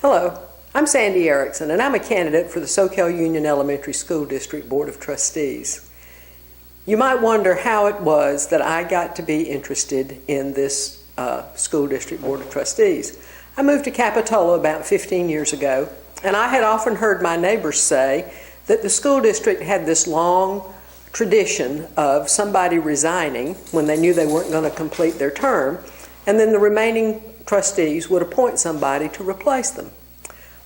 Hello, I'm Sandy Erickson, and I'm a candidate for the Soquel Union Elementary School District Board of Trustees. You might wonder how it was that I got to be interested in this School District Board of Trustees. I moved to Capitola about 15 years ago, and I had often heard my neighbors say that the school district had this long tradition of somebody resigning when they knew they weren't going to complete their term, and then the remaining trustees would appoint somebody to replace them.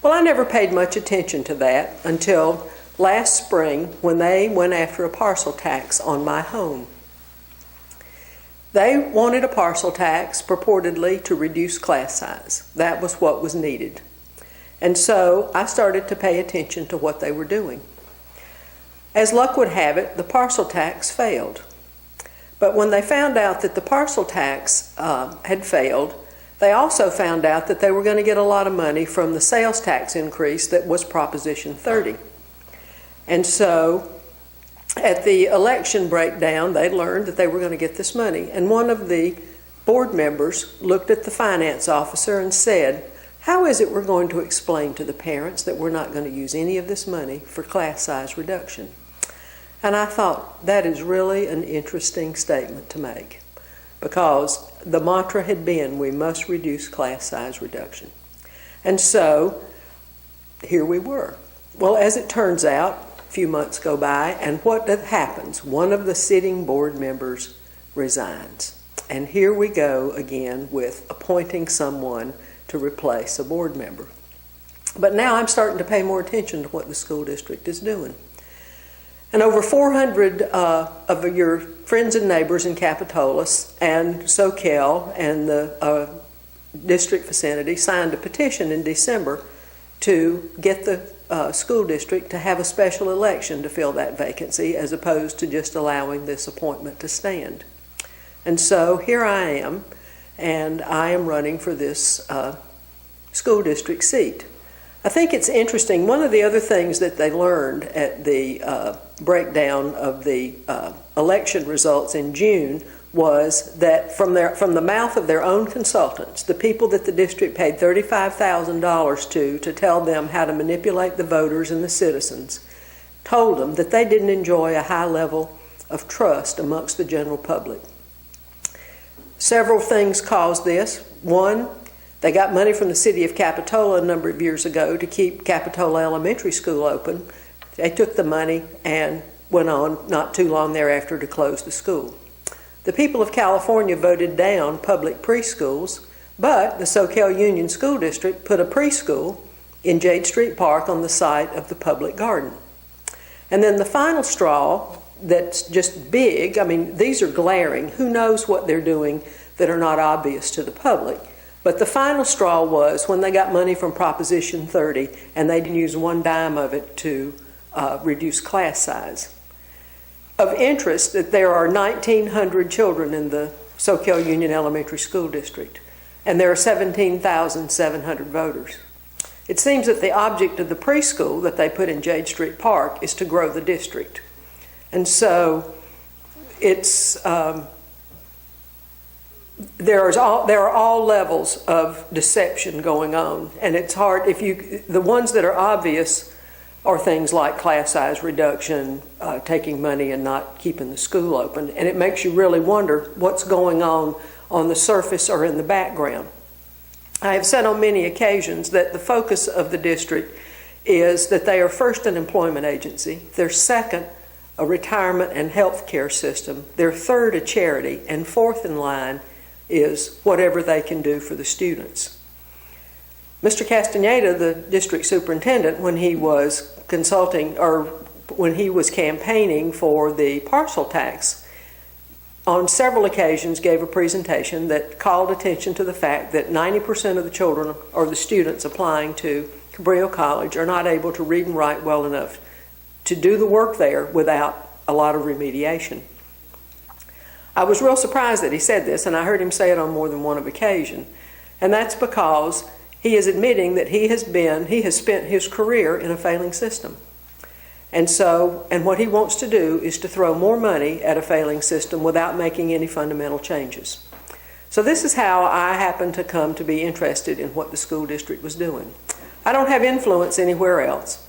Well, I never paid much attention to that until last spring when they went after a parcel tax on my home. They wanted a parcel tax purportedly to reduce class size. That was what was needed. And so I started to pay attention to what they were doing. As luck would have it, the parcel tax failed. But when they found out that the parcel tax had failed, they also found out that they were going to get a lot of money from the sales tax increase that was Proposition 30. And so at the election breakdown, they learned that they were going to get this money. And one of the board members looked at the finance officer and said, "How is it we're going to explain to the parents that we're not going to use any of this money for class size reduction?" And I thought, that is really an interesting statement to make, because the mantra had been, we must reduce class size reduction. And so here we were. Well, as it turns out, a few months go by, and what happens? One of the sitting board members resigns. And here we go again with appointing someone to replace a board member. But now I'm starting to pay more attention to what the school district is doing. And over 400 of your friends and neighbors in Capitola and Soquel and the district vicinity signed a petition in December to get the school district to have a special election to fill that vacancy, as opposed to just allowing this appointment to stand. And so here I am, and I am running for this school district seat. I think it's interesting. One of the other things that they learned at the breakdown of the election results in June was that from the mouth of their own consultants, the people that the district paid $35,000 to tell them how to manipulate the voters and the citizens, told them that they didn't enjoy a high level of trust amongst the general public. Several things caused this. One, they got money from the city of Capitola a number of years ago to keep Capitola Elementary School open. They took the money and went on not too long thereafter to close the school. The people of California voted down public preschools, but the Soquel Union School District put a preschool in Jade Street Park on the site of the public garden. And then the final straw that's just big, I mean, these are glaring. Who knows what they're doing that are not obvious to the public? But the final straw was when they got money from Proposition 30 and they didn't use one dime of it to reduce class size. Of interest, that there are 1,900 children in the Soquel Union Elementary School District, and there are 17,700 voters. It seems that the object of the preschool that they put in Jade Street Park is to grow the district. And so it's there are all levels of deception going on, and it's hard. The ones that are obvious are things like class size reduction, taking money and not keeping the school open, and it makes you really wonder what's going on the surface or in the background. I have said on many occasions that the focus of the district is that they are first an employment agency, they're second a retirement and health care system, they're third a charity, and fourth in line is whatever they can do for the students. Mr. Castaneda, the district superintendent, when he was when he was campaigning for the parcel tax, on several occasions gave a presentation that called attention to the fact that 90% of the children or the students applying to Cabrillo College are not able to read and write well enough to do the work there without a lot of remediation. I was real surprised that he said this, and I heard him say it on more than one occasion, and that's because he is admitting that he has spent his career in a failing system. And what he wants to do is to throw more money at a failing system without making any fundamental changes. So this is how I happened to come to be interested in what the school district was doing. I don't have influence anywhere else.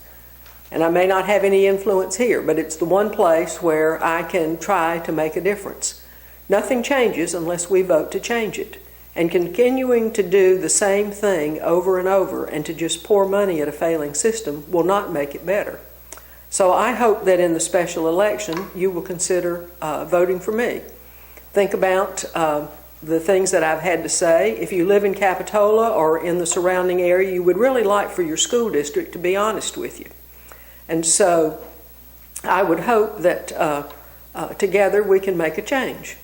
And I may not have any influence here, but it's the one place where I can try to make a difference. Nothing changes unless we vote to change it. And continuing to do the same thing over and over and to just pour money at a failing system will not make it better. So I hope that in the special election you will consider voting for me. Think about the things that I've had to say. If you live in Capitola or in the surrounding area, you would really like for your school district to be honest with you. And so I would hope that together we can make a change.